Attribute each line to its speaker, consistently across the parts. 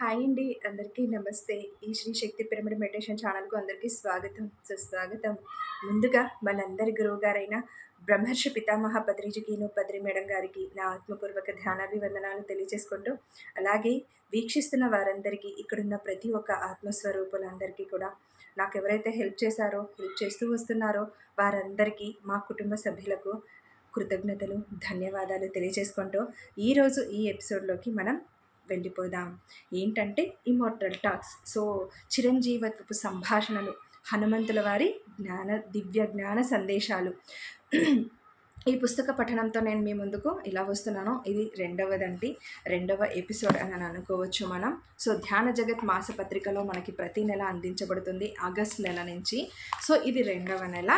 Speaker 1: Hi అండి. అందరికీ నమస్తే. ఈ శ్రీ శక్తి పిరమిడ్ మెడిటేషన్ ఛానల్‌కు అందరికీ స్వాగతం, సుస్వాగతం. ముందుగా మనందరి గురువుగారైన బ్రహ్మర్షి పితామహ పత్రిజికిను, పత్రి మేడం గారికి నా ఆత్మపూర్వక ధ్యానాభివందనాలు తెలియజేసుకుంటూ, అలాగే వీక్షిస్తున్న వారందరికీ, ఇక్కడున్న ప్రతి ఒక్క ఆత్మస్వరూపులందరికీ కూడా నాకెవరైతే హెల్ప్ చేశారో, హెల్ప్ చేస్తూ వస్తున్నారో వారందరికీ, మా కుటుంబ సభ్యులకు కృతజ్ఞతలు, ధన్యవాదాలు తెలియజేసుకుంటూ, ఈరోజు ఈ ఎపిసోడ్‌లోకి మనం వెళ్ళిపోదాం. ఏంటంటే ఇమ్మోర్టల్ టాక్స్. సో చిరంజీవత్వపు సంభాషణలు, హనుమంతుల వారి దివ్య జ్ఞాన సందేశాలు. ఈ పుస్తక పఠనంతో నేను మీ ముందుకు ఇలా వస్తున్నాను. ఇది రెండవ ఎపిసోడ్ అని అనుకోవచ్చు మనం. సో ధ్యాన జగత్ మాసపత్రికలో మనకి ప్రతి నెల అందించబడుతుంది ఆగస్ట్ నెల నుంచి. సో ఇది రెండవ నెల.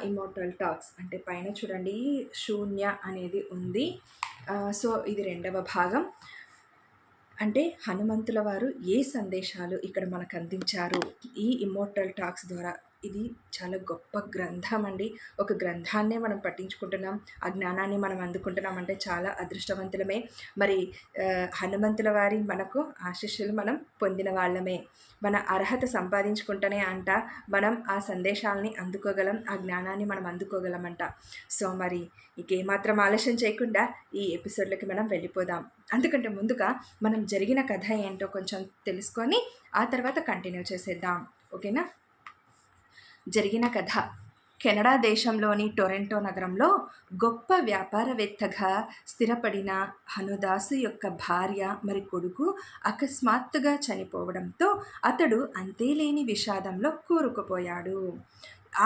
Speaker 1: ఇమ్మోర్టల్ టాక్స్ అంటే పైన చూడండి శూన్య అనేది ఉంది. సో ఇది రెండవ భాగం. అంటే హనుమంతుల వారు ఏ సందేశాలు ఇక్కడ మనకు అందించారు ఈ ఇమ్మోర్టల్ టాక్స్ ద్వారా. ఇది చాలా గొప్ప గ్రంథం అండి. ఒక గ్రంథాన్నే మనం పఠించుకుంటున్నాం, ఆ జ్ఞానాన్ని మనం అందుకుంటున్నాం అంటే చాలా అదృష్టవంతులమే. మరి హనుమంతుల వారి మనకు ఆశీస్సులు మనం పొందిన వాళ్ళమే. మన అర్హత సంపాదించుకుంటేనే అంట మనం ఆ సందేశాలని అందుకోగలం, ఆ జ్ఞానాన్ని మనం అందుకోగలమంట. సో మరి ఇంకేమాత్రం ఆలస్యం చేయకుండా ఈ ఎపిసోడ్లకి మనం వెళ్ళిపోదాం. అందుకంటే ముందుగా మనం జరిగిన కథ ఏంటో కొంచెం తెలుసుకొని ఆ తర్వాత కంటిన్యూ చేసేద్దాం. ఓకేనా? జరిగిన కథ. కెనడా దేశంలోని టొరంటో నగరంలో గొప్ప వ్యాపారవేత్తగా స్థిరపడిన హనుదాసు యొక్క భార్య మరి కొడుకు అకస్మాత్తుగా చనిపోవడంతో అతడు అంతేలేని విషాదంలో కూరుకుపోయాడు.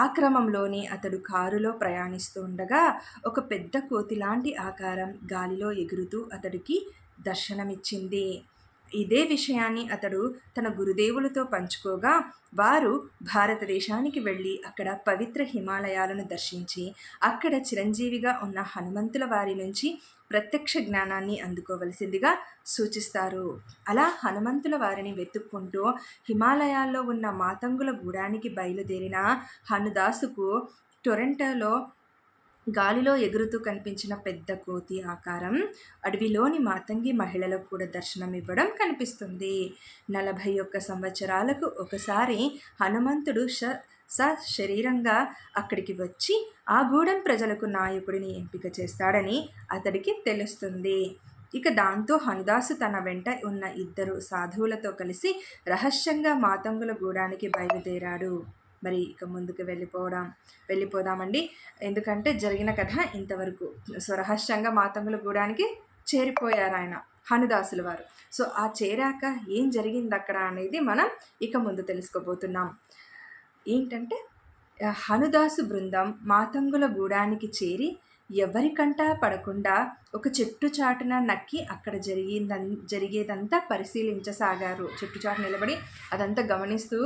Speaker 1: ఆ క్రమంలోనే అతడు కారులో ప్రయాణిస్తూ ఉండగా ఒక పెద్ద కోతిలాంటి ఆకారం గాలిలో ఎగురుతూ అతడికి దర్శనమిచ్చింది. ఇదే విషయాన్ని అతడు తన గురుదేవులతో పంచుకోగా వారు భారతదేశానికి వెళ్ళి అక్కడ పవిత్ర హిమాలయాలను దర్శించి అక్కడ చిరంజీవిగా ఉన్న హనుమంతుల వారి నుంచి ప్రత్యక్ష జ్ఞానాన్ని అందుకోవలసిందిగా సూచిస్తారు. అలా హనుమంతుల వారిని వెతుక్కుంటూ హిమాలయాల్లో ఉన్న మాతంగుల గూడానికి బయలుదేరిన హనుదాసుకు టొరంటోలో గాలిలో ఎగురుతూ కనిపించిన పెద్ద కోతి ఆకారం అడవిలోని మాతంగి మహిళలకు కూడా దర్శనం ఇవ్వడం కనిపిస్తుంది. 41 సంవత్సరాలకు ఒకసారి హనుమంతుడు శరీరంగా అక్కడికి వచ్చి ఆ గూడెం ప్రజలకు నాయకుడిని ఎంపిక చేస్తాడని అతడికి తెలుస్తుంది. ఇక దాంతో హనుదాసు తన వెంట ఉన్న 2 సాధువులతో కలిసి రహస్యంగా మాతంగుల గూడానికి బయలుదేరాడు. మరి ఇక ముందుకు వెళ్ళిపోదామండి. ఎందుకంటే జరిగిన కథ ఇంతవరకు. సో రహస్యంగా మాతంగుల గూడానికి చేరిపోయారు ఆయన హనుదాసుల వారు. సో ఆ చేరాక ఏం జరిగింది అక్కడ అనేది మనం ఇక ముందు తెలుసుకోబోతున్నాం. ఏంటంటే హనుదాసు బృందం మాతంగుల గూడానికి చేరి ఎవరికంటా పడకుండా ఒక చెట్టు చాటున నక్కి అక్కడ జరిగేదంతా పరిశీలించసాగారు. చెట్టు చాటు నిలబడి అదంతా గమనిస్తూ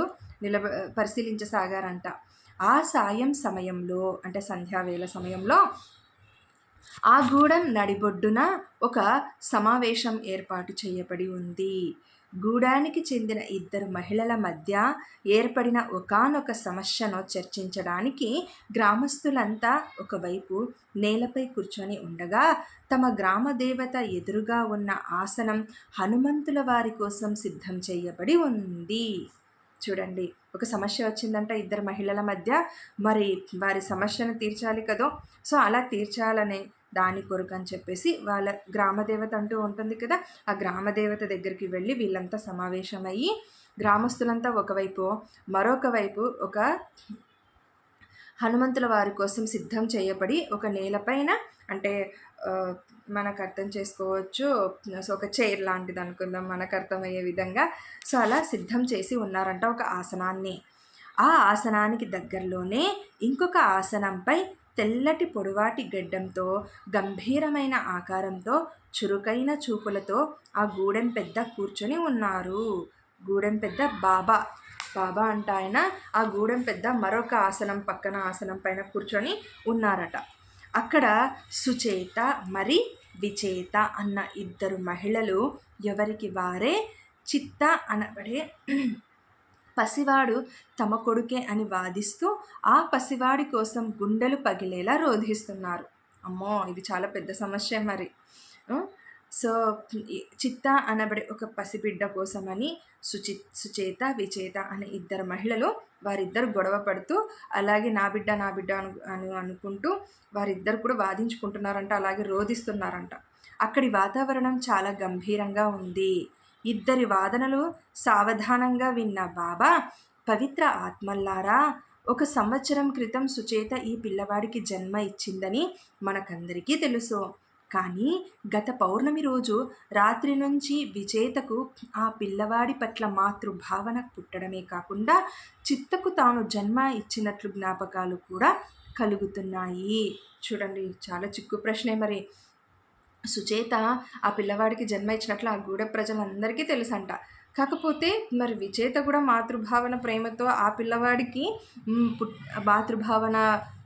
Speaker 1: పరిశీలించసాగారంట. ఆ సాయం సమయంలో అంటే సంధ్యావేళ సమయంలో ఆ గూడెం నడిబొడ్డున ఒక సమావేశం ఏర్పాటు చేయబడి ఉంది. గూడానికి చెందిన 2 మహిళల మధ్య ఏర్పడిన ఒకానొక సమస్యను చర్చించడానికి గ్రామస్తులంతా ఒకవైపు నేలపై కూర్చొని ఉండగా తమ గ్రామ దేవత ఎదురుగా ఉన్న ఆసనం హనుమంతుల వారి కోసం సిద్ధం చేయబడి ఉంది. చూడండి, ఒక సమస్య వచ్చిందంట 2 మహిళల మధ్య. మరి వారి సమస్యను తీర్చాలి కదో. సో అలా తీర్చాలనే దాని కొరకు అని చెప్పేసి వాళ్ళ గ్రామదేవత అంటూ ఉంటుంది కదా, ఆ గ్రామదేవత దగ్గరికి వెళ్ళి వీళ్ళంతా సమావేశమయ్యి గ్రామస్తులంతా ఒకవైపు, మరొక వైపు ఒక హనుమంతుల వారి కోసం సిద్ధం చేయబడి ఒక నేలపైన అంటే మనకు అర్థం చేసుకోవచ్చు. సో ఒక చైర్ లాంటిది అనుకుందాం మనకు అర్థమయ్యే విధంగా. సో అలా సిద్ధం చేసి ఉన్నారంట ఒక ఆసనాన్ని. ఆ ఆసనానికి దగ్గరలోనే ఇంకొక ఆసనంపై తెల్లటి పొడవాటి గడ్డంతో గంభీరమైన ఆకారంతో చురుకైన చూపులతో ఆ గూడెం పెద్ద కూర్చొని ఉన్నారు. గూడెం పెద్ద బాబా అంట ఆయన. ఆ గూడెం పెద్ద మరొక ఆసనం పక్కన ఆసనం పైన కూర్చొని ఉన్నారట. అక్కడ సుచేత మరి విచేత అన్న 2 మహిళలు ఎవరికి వారే చిత్త అనబడే పసివాడు తమ కొడుకే అని వాదిస్తూ ఆ పసివాడి కోసం గుండెలు పగిలేలా రోధిస్తున్నారు. అమ్మో, ఇది చాలా పెద్ద సమస్య. మరి సో, చిత్త అనబడే ఒక పసిబిడ్డ కోసమని సుచేత, విచేత అనే ఇద్దరు మహిళలు వారిద్దరు గొడవ పడుతూ, అలాగే నా బిడ్డ, నా బిడ్డ అనుకుంటూ వారిద్దరు కూడా వాదించుకుంటున్నారంట, అలాగే రోదిస్తున్నారంట. అక్కడి వాతావరణం చాలా గంభీరంగా ఉంది. ఇద్దరి వాదనలు సావధానంగా విన్న బాబా, పవిత్ర ఆత్మల్లారా, 1 సంవత్సరం క్రితం సుచేత ఈ పిల్లవాడికి జన్మ ఇచ్చిందని మనకందరికీ తెలుసు. కానీ గత పౌర్ణమి రోజు రాత్రి నుంచి విచేతకు ఆ పిల్లవాడి పట్ల మాతృభావన పుట్టడమే కాకుండా చిత్తకు తాను జన్మ ఇచ్చినట్లు జ్ఞాపకాలు కూడా కలుగుతున్నాయి. చూడండి, చాలా చిక్కు ప్రశ్నే. మరి సుచేత ఆ పిల్లవాడికి జన్మ ఇచ్చినట్లు ఆ గూడె ప్రజలందరికీ తెలుసంట. కాకపోతే మరి విచేత కూడా మాతృభావన ప్రేమతో ఆ పిల్లవాడికి మాతృభావన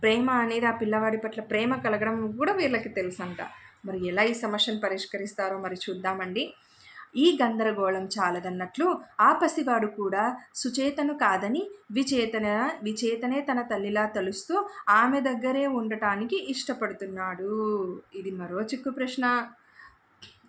Speaker 1: ప్రేమ అనేది ఆ పిల్లవాడి పట్ల ప్రేమ కలగడం కూడా వీళ్ళకి తెలుసంట. మరి ఎలా ఈ సమస్యను పరిష్కరిస్తారో మరి చూద్దామండి. ఈ గందరగోళం చాలదన్నట్లు ఆ పసివాడు కూడా సుచేతను కాదని విచేతనే తన తల్లిలా తలుస్తూ ఆమె దగ్గరే ఉండటానికి ఇష్టపడుతున్నాడు. ఇది మరో చిక్కు ప్రశ్న.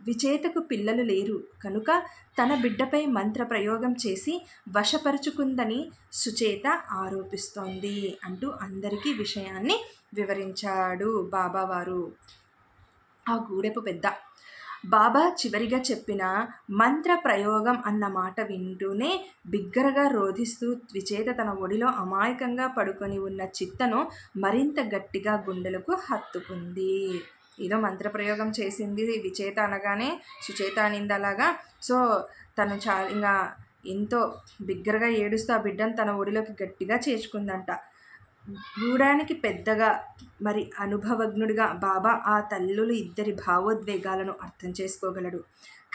Speaker 1: విచేతకు పిల్లలు లేరు కనుక తన బిడ్డపై మంత్ర ప్రయోగం చేసి వశపరుచుకుందని సుచేత ఆరోపిస్తోంది అంటూ అందరికీ విషయాన్ని వివరించాడు బాబావారు. ఆ గూడెపు పెద్ద బాబా చివరిగా చెప్పిన మంత్ర ప్రయోగం అన్న మాట వింటూనే బిగ్గరగా రోధిస్తూ విచేత తన ఒడిలో అమాయకంగా పడుకొని ఉన్న చిత్తను మరింత గట్టిగా గుండెలకు హత్తుకుంది. ఏదో మంత్రప్రయోగం చేసింది విచేత అనగానే సుచేత అనింది అలాగా. సో తను ఇంకా ఎంతో బిగ్గరగా ఏడుస్తూ ఆ బిడ్డను తన ఒడిలోకి గట్టిగా చేర్చుకుందంట. గూడానికి పెద్దగా మరి అనుభవజ్ఞుడిగా బాబా ఆ తల్లులు ఇద్దరి భావోద్వేగాలను అర్థం చేసుకోగలడు.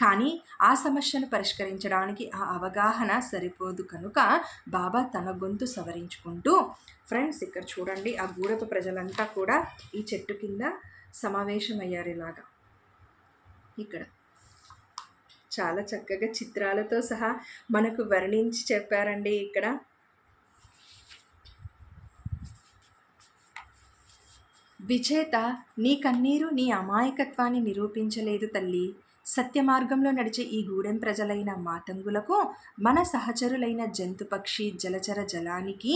Speaker 1: కానీ ఆ సమస్యను పరిష్కరించడానికి ఆ అవగాహన సరిపోదు కనుక బాబా తన గొంతు సవరించుకుంటూ, ఫ్రెండ్స్ ఇక్కడ చూడండి, ఆ గూడపు ప్రజలంతా కూడా ఈ చెట్టు కింద సమావేశమయ్యారు. ఇలాగా ఇక్కడ చాలా చక్కగా చిత్రాలతో సహా మనకు వర్ణించి చెప్పారండి. ఇక్కడ విచేత, నీ కన్నీరు నీ అమాయకత్వాన్ని నిరూపించలేదు తల్లి. సత్యమార్గంలో నడిచే ఈ గూడెం ప్రజలైన మాతంగులకు, మన సహచరులైన జంతుపక్షి జలచర జలానికి,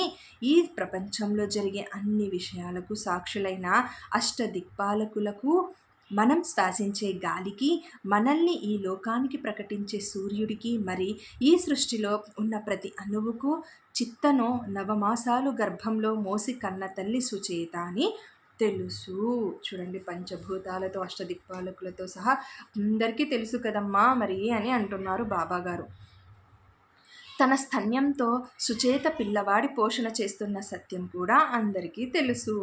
Speaker 1: ఈ ప్రపంచంలో జరిగే అన్ని విషయాలకు సాక్షులైన అష్టదిక్పాలకులకు, మనం శ్వాసించే గాలికి, మనల్ని ఈ లోకానికి ప్రకటించే సూర్యుడికి, మరి ఈ సృష్టిలో ఉన్న ప్రతి అణువుకు చిత్తను నవమాసాలు గర్భంలో మోసి కన్న తల్లి సుచేత అని తెలుసు. చూడండి, పంచభూతాలతో అష్టదిక్పాలకులతో సహా అందరికీ తెలుసు కదమ్మా మరి అని అంటున్నారు బాబాగారు. తన స్తన్యంతో సుచేత పిల్లవాడి పోషణ చేస్తున్న సత్యం కూడా అందరికీ తెలుసు.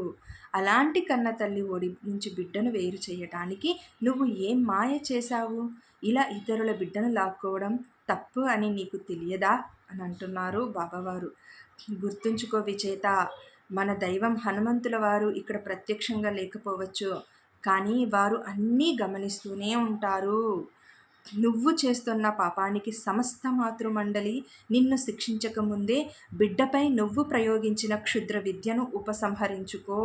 Speaker 1: అలాంటి కన్న తల్లి ఒడి నుంచి బిడ్డను వేరు చేయటానికి నువ్వు ఏం మాయ చేశావు? ఇలా ఇతరుల బిడ్డను లాక్కోవడం తప్పు అని నీకు తెలియదా అని అంటున్నారు బాబావారు. గుర్తుంచుకో విచేత, మన దైవం హనుమంతుల వారు ఇక్కడ ప్రత్యక్షంగా లేకపోవచ్చు, కానీ వారు అన్నీ గమనిస్తూనే ఉంటారు. నువ్వు చేస్తున్న పాపానికి సమస్త మాతృమండలి నిన్ను శిక్షించకముందే బిడ్డపై నువ్వు ప్రయోగించిన క్షుద్ర విద్యను ఉపసంహరించుకో,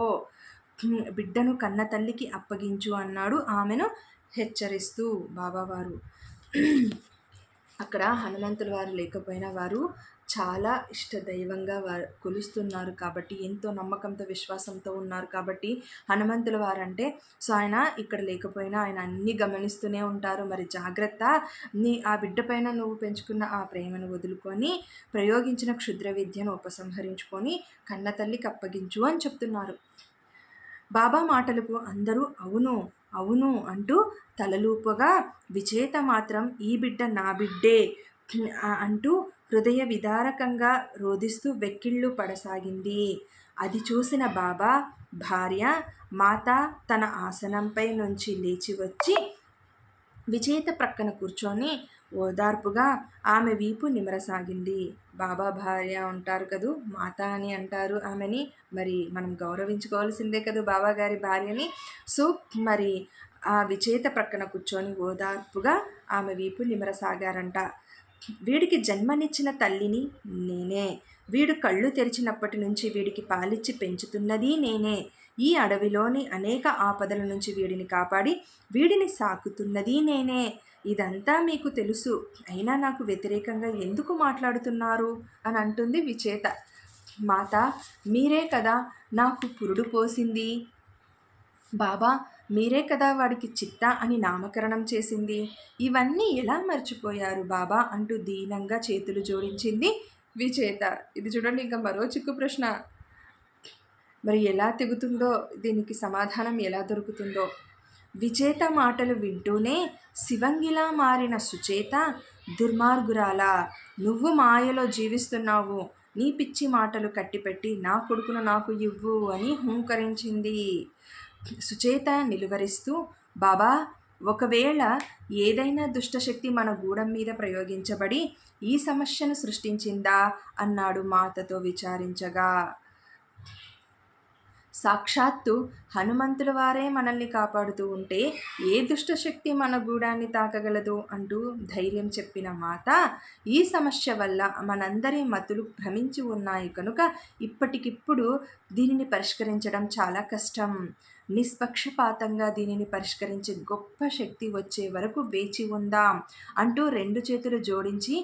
Speaker 1: బిడ్డను కన్న తల్లికి అప్పగించు అన్నాడు ఆమెను హెచ్చరిస్తూ బాబావారు. అక్కడ హనుమంతుల వారు లేకపోయినా వారు చాలా ఇష్టదైవంగా వారు కొలుస్తున్నారు కాబట్టి, ఎంతో నమ్మకంతో విశ్వాసంతో ఉన్నారు కాబట్టి హనుమంతుల వారంటే, సో ఆయన ఇక్కడ లేకపోయినా ఆయన అన్నీ గమనిస్తూనే ఉంటారు. మరి జాగ్రత్త, ఆ బిడ్డ పైన నువ్వు పెంచుకున్న ఆ ప్రేమను వదులుకొని ప్రయోగించిన క్షుద్ర విద్యను ఉపసంహరించుకొని కన్న తల్లికి అప్పగించు అని చెప్తున్నారు. బాబా మాటలకు అందరూ అవును అవును అంటూ తలలూపగా విచేత మాత్రం ఈ బిడ్డ నా బిడ్డే అంటూ హృదయ విదారకంగా రోదిస్తూ వెక్కిళ్ళు పడసాగింది. అది చూసిన బాబా భార్య మాత తన ఆసనంపై నుంచి లేచి వచ్చి విచేత ప్రక్కన కూర్చొని ఓదార్పుగా ఆమె వీపు నిమరసాగింది. బాబా భార్య ఉంటారు కదూ, మాత అని అంటారు ఆమెని, మరి మనం గౌరవించుకోవాల్సిందే కదూ బాబా గారి భార్యని. సో మరి ఆ విచేత ప్రక్కన కూర్చొని ఓదార్పుగా ఆమె వీపు నిమరసాగారంట. వీడికి జన్మనిచ్చిన తల్లిని నేనే, వీడు కళ్ళు తెరిచినప్పటి నుంచి వీడికి పాలిచ్చి పెంచుతున్నది నేనే, ఈ అడవిలోని అనేక ఆపదల నుంచి వీడిని కాపాడి వీడిని సాకుతున్నది నేనే. ఇదంతా మీకు తెలుసు, అయినా నాకు వ్యతిరేకంగా ఎందుకు మాట్లాడుతున్నారు అని అంటుంది విచేత. మాత, మీరే కదా నాకు పురుడు పోసింది. బాబా, మీరే కదా వాడికి చిత్త అని నామకరణం చేసింది. ఇవన్నీ ఎలా మర్చిపోయారు బాబా అంటూ దీనంగా చేతులు జోడించింది విచేత. ఇది చూడండి, ఇంకా మరో చిక్కు ప్రశ్న. మరి ఎలా తెగుతుందో, దీనికి సమాధానం ఎలా దొరుకుతుందో. విచేత మాటలు వింటూనే శివంగిలా మారిన సుచేత, దుర్మార్గురాలా, నువ్వు మాయలో జీవిస్తున్నావు. నీ పిచ్చి మాటలు కట్టిపెట్టి నా కొడుకును నాకు ఇవ్వు అని హూంకరించింది. సుచేత నిలువరిస్తూ, బాబా, ఒకవేళ ఏదైనా దుష్టశక్తి మన గూడెం మీద ప్రయోగించబడి ఈ సమస్యను సృష్టించిందా అన్నాడు మాతతో విచారించగా. సాక్షాత్తు హనుమంతుల వారే మనల్ని కాపాడుతూ ఉంటే ఏ దుష్టశక్తి మన గూడాన్ని తాకగలదు అంటూ ధైర్యం చెప్పిన మాత, ఈ సమస్య వల్ల మనందరి మతులు భ్రమించి ఉన్నాయి కనుక ఇప్పటికిప్పుడు దీనిని పరిష్కరించడం చాలా కష్టం. నిష్పక్షపాతంగా దీనిని పరిష్కరించే గొప్ప శక్తి వచ్చే వరకు వేచి ఉందాం అంటూ 2 చేతులు జోడించి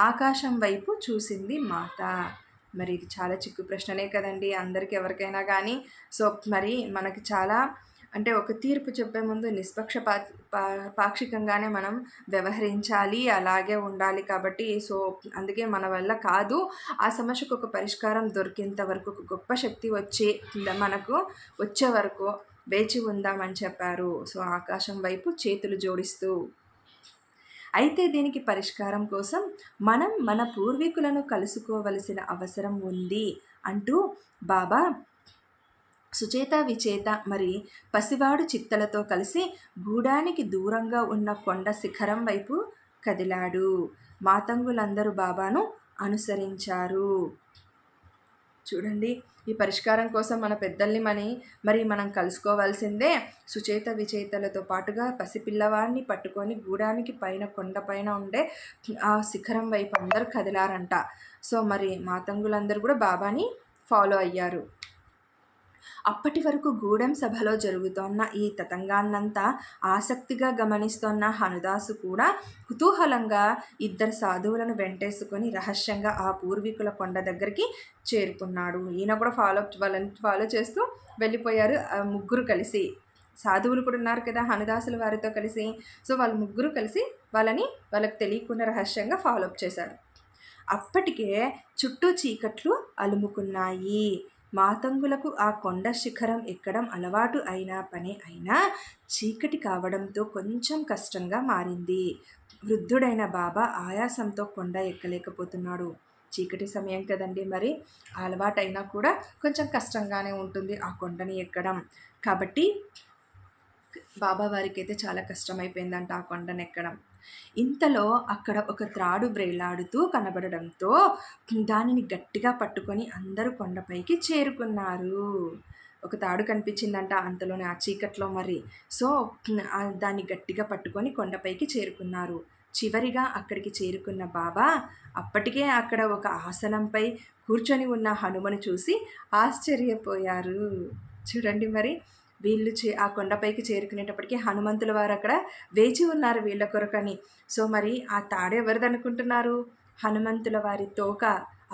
Speaker 1: ఆకాశం వైపు చూసింది మాత. మరి ఇది చాలా చిక్కు ప్రశ్ననే కదండి అందరికి, ఎవరికైనా కానీ. సో మరి మనకి చాలా అంటే ఒక తీర్పు చెప్పే ముందు పాక్షికంగానే మనం వ్యవహరించాలి, అలాగే ఉండాలి. కాబట్టి సో అందుకే మన వల్ల కాదు, ఆ సమస్యకు ఒక పరిష్కారం దొరికేంత వరకు, ఒక గొప్ప శక్తి మనకు వచ్చే వరకు వేచి ఉందామని చెప్పారు. సో ఆకాశం వైపు చేతులు జోడిస్తూ. అయితే దీనికి పరిష్కారం కోసం మనం మన పూర్వీకులను కలుసుకోవలసిన అవసరం ఉంది అంటూ బాబా సుచేత, విచేత మరి పసివాడు చిత్తలతో కలిసి గూడానికి దూరంగా ఉన్న కొండ శిఖరం వైపు కదిలాడు. మాతంగులందరూ బాబాను అనుసరించారు. చూడండి, ఈ పరిష్కారం కోసం మన పెద్దల్ని మరి మనం కలుసుకోవాల్సిందే. సుచేత విచేతలతో పాటుగా పసిపిల్లవాడిని పట్టుకొని గూడానికి పైన కొండపైన ఉండే ఆ శిఖరం వైపు అందరూ కదిలారంట. సో మరి మాతంగులందరూ కూడా బాబాని ఫాలో అయ్యారు. అప్పటి వరకు గూడెం సభలో జరుగుతోన్న ఈ తతంగాన్నంతా ఆసక్తిగా గమనిస్తోన్న హనుదాసు కూడా కుతూహలంగా 2 సాధువులను వెంటేసుకొని రహస్యంగా ఆ పూర్వీకుల కొండ దగ్గరికి చేరుకున్నాడు. ఈయన కూడా వాళ్ళని ఫాలో చేస్తూ వెళ్ళిపోయారు. 3 కలిసి, సాధువులు కూడా ఉన్నారు కదా హనుదాసుల వారితో కలిసి. సో వాళ్ళు 3 కలిసి వాళ్ళకి తెలియకుండా రహస్యంగా ఫాలోఅప్ చేశారు. అప్పటికే చుట్టూ చీకట్లు అలుముకున్నాయి. మాతంగులకు ఆ కొండ శిఖరం ఎక్కడం అలవాటు అయిన పనే అయినా చీకటి కావడంతో కొంచెం కష్టంగా మారింది. వృద్ధుడైన బాబా ఆయాసంతో కొండ ఎక్కలేకపోతున్నాడు. చీకటి సమయం కదండి, మరి అలవాటైనా కూడా కొంచెం కష్టంగానే ఉంటుంది ఆ కొండని ఎక్కడం. కాబట్టి బాబా వారికి అయితే చాలా కష్టమైపోయిందంట ఆ కొండను ఎక్కడం. ఇంతలో అక్కడ ఒక త్రాడు వ్రేలాడుతూ కనబడడంతో దానిని గట్టిగా పట్టుకొని అందరూ కొండపైకి చేరుకున్నారు. ఒక తాడు కనిపించిందంట అంతలోనే ఆ చీకట్లో మరి. సో దాన్ని గట్టిగా పట్టుకొని కొండపైకి చేరుకున్నారు. చివరిగా అక్కడికి చేరుకున్న బాబా అప్పటికే అక్కడ ఒక ఆసనంపై కూర్చొని ఉన్న హనుమను చూసి ఆశ్చర్యపోయారు. చూడండి, మరి వీళ్ళు ఆ కొండపైకి చేరుకునేటప్పటికీ హనుమంతుల వారు అక్కడ వేచి ఉన్నారు వీళ్ళ కొరకని. సో మరి ఆ తాడు ఎవరిదనుకుంటున్నారు? హనుమంతుల వారి తోక.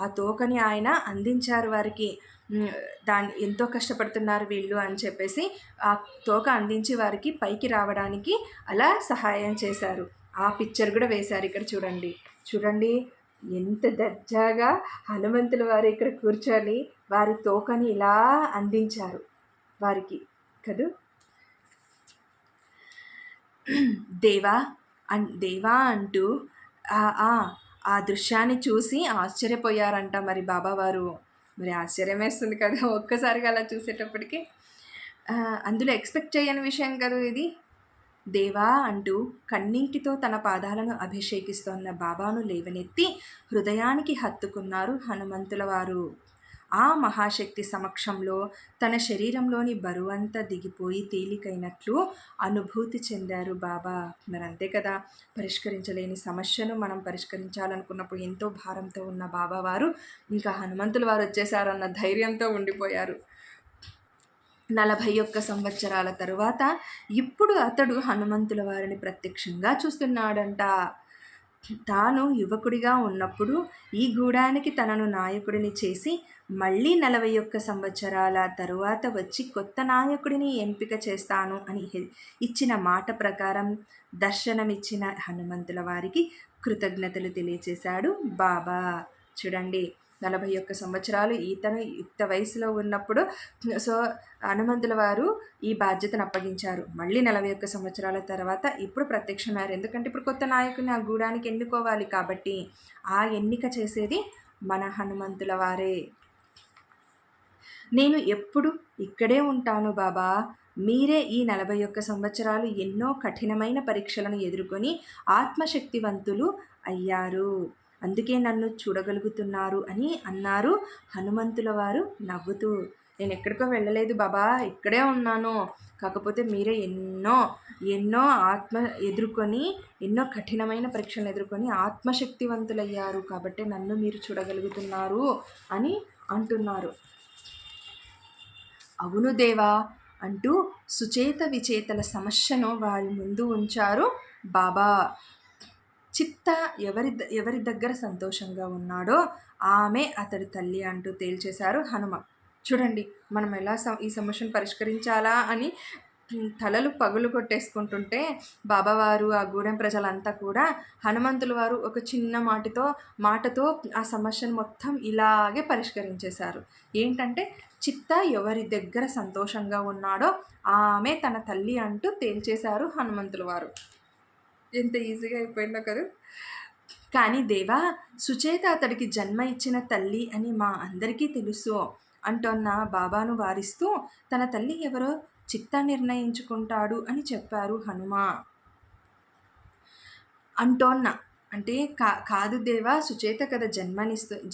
Speaker 1: ఆ తోకని ఆయన అందించారు వారికి. దాన్ని ఎంతో కష్టపడుతున్నారు వీళ్ళు అని చెప్పేసి ఆ తోక అందించి వారికి పైకి రావడానికి అలా సహాయం చేశారు. ఆ పిక్చర్ కూడా వేశారు ఇక్కడ చూడండి ఎంత దర్జాగా హనుమంతుల వారు ఇక్కడ కూర్చొని వారి తోకని ఇలా అందించారు వారికి కదూ. దేవా అంటూ ఆ దృశ్యాన్ని చూసి ఆశ్చర్యపోయారంట మరి బాబావారు. మరి ఆశ్చర్యం వేస్తుంది కదా ఒక్కసారిగా అలా చూసేటప్పటికి. అందులో ఎక్స్పెక్ట్ చేయని విషయం కదా ఇది. దేవా అంటూ కన్నీటితో తన పాదాలను అభిషేకిస్తోన్న బాబాను లేవనెత్తి హృదయానికి హత్తుకున్నారు హనుమంతుల వారు. ఆ మహాశక్తి సమక్షంలో తన శరీరంలోని బరువంతా దిగిపోయి తేలికైనట్లు అనుభూతి చెందారు బాబా. మరి అంతే కదా, పరిష్కరించలేని సమస్యను మనం పరిష్కరించాలనుకున్నప్పుడు ఎంతో భారంతో ఉన్న బాబా వారు ఇంకా హనుమంతుల వారు వచ్చేసారన్న ధైర్యంతో ఉండిపోయారు. 41 సంవత్సరాల తరువాత ఇప్పుడు అతడు హనుమంతుల వారిని ప్రత్యక్షంగా చూస్తున్నాడంట. తాను యువకుడిగా ఉన్నప్పుడు ఈ గూడానికి తనను నాయకుడిని చేసి మళ్ళీ 41 సంవత్సరాల తరువాత వచ్చి కొత్త నాయకుడిని ఎంపిక చేస్తాను అని ఇచ్చిన మాట ప్రకారం దర్శనమిచ్చిన హనుమంతుల వారికి కృతజ్ఞతలు తెలియచేశాడు బాబా. చూడండి, 41 సంవత్సరాలు ఈతను యుక్త వయసులో ఉన్నప్పుడు సో హనుమంతుల వారు ఈ బాధ్యతను అప్పగించారు. మళ్ళీ 41 సంవత్సరాల తర్వాత ఇప్పుడు ప్రత్యక్షమయ్యారు. ఎందుకంటే ఇప్పుడు కొత్త నాయకుని ఆ గూడానికి ఎన్నుకోవాలి కాబట్టి ఆ ఎన్నిక చేసేది మన హనుమంతుల వారే. నేను ఎప్పుడు ఇక్కడే ఉంటాను బాబా. మీరే ఈ 41 సంవత్సరాలు ఎన్నో కఠినమైన పరీక్షలను ఎదుర్కొని ఆత్మశక్తివంతులు అయ్యారు, అందుకే నన్ను చూడగలుగుతున్నారు అని అన్నారు హనుమంతుల వారు నవ్వుతూ. నేను ఎక్కడికో వెళ్ళలేదు బాబా, ఇక్కడే ఉన్నాను. కాకపోతే మీరే ఎన్నో ఎన్నో ఎన్నో కఠినమైన పరీక్షలను ఎదుర్కొని ఆత్మశక్తివంతులయ్యారు కాబట్టి నన్ను మీరు చూడగలుగుతున్నారు అని అంటున్నారు. అవును దేవా అంటూ సుచేత విచేతల సమస్యను వారి ముందు ఉంచారు బాబా. చిత్త ఎవరి దగ్గర సంతోషంగా ఉన్నాడో ఆమె అతడి తల్లి అంటూ తేల్చేశారు హనుమ. చూడండి, మనం ఎలా ఈ సమస్యను పరిష్కరించాలా అని తలలు పగులు కొట్టేసుకుంటుంటే బాబావారు ఆ గూడెం ప్రజలంతా కూడా హనుమంతుల వారు ఒక చిన్న మాటతో ఆ సమస్యను మొత్తం ఇలాగే పరిష్కరించేశారు. ఏంటంటే చిత్త ఎవరి దగ్గర సంతోషంగా ఉన్నాడో ఆమె తన తల్లి అంటూ తేల్చేశారు హనుమంతుల వారు. ఎంత ఈజీగా అయిపోయిందో కదా. కానీ దేవా, సుచేత అతడికి జన్మ ఇచ్చిన తల్లి అని మా అందరికీ తెలుసు అంటున్న బాబాను వారిస్తూ తన తల్లి ఎవరో చిత్త నిర్ణయించుకుంటాడు అని చెప్పారు హనుమ. అంటోన్న అంటే కాదు దేవా, సుచేత కదా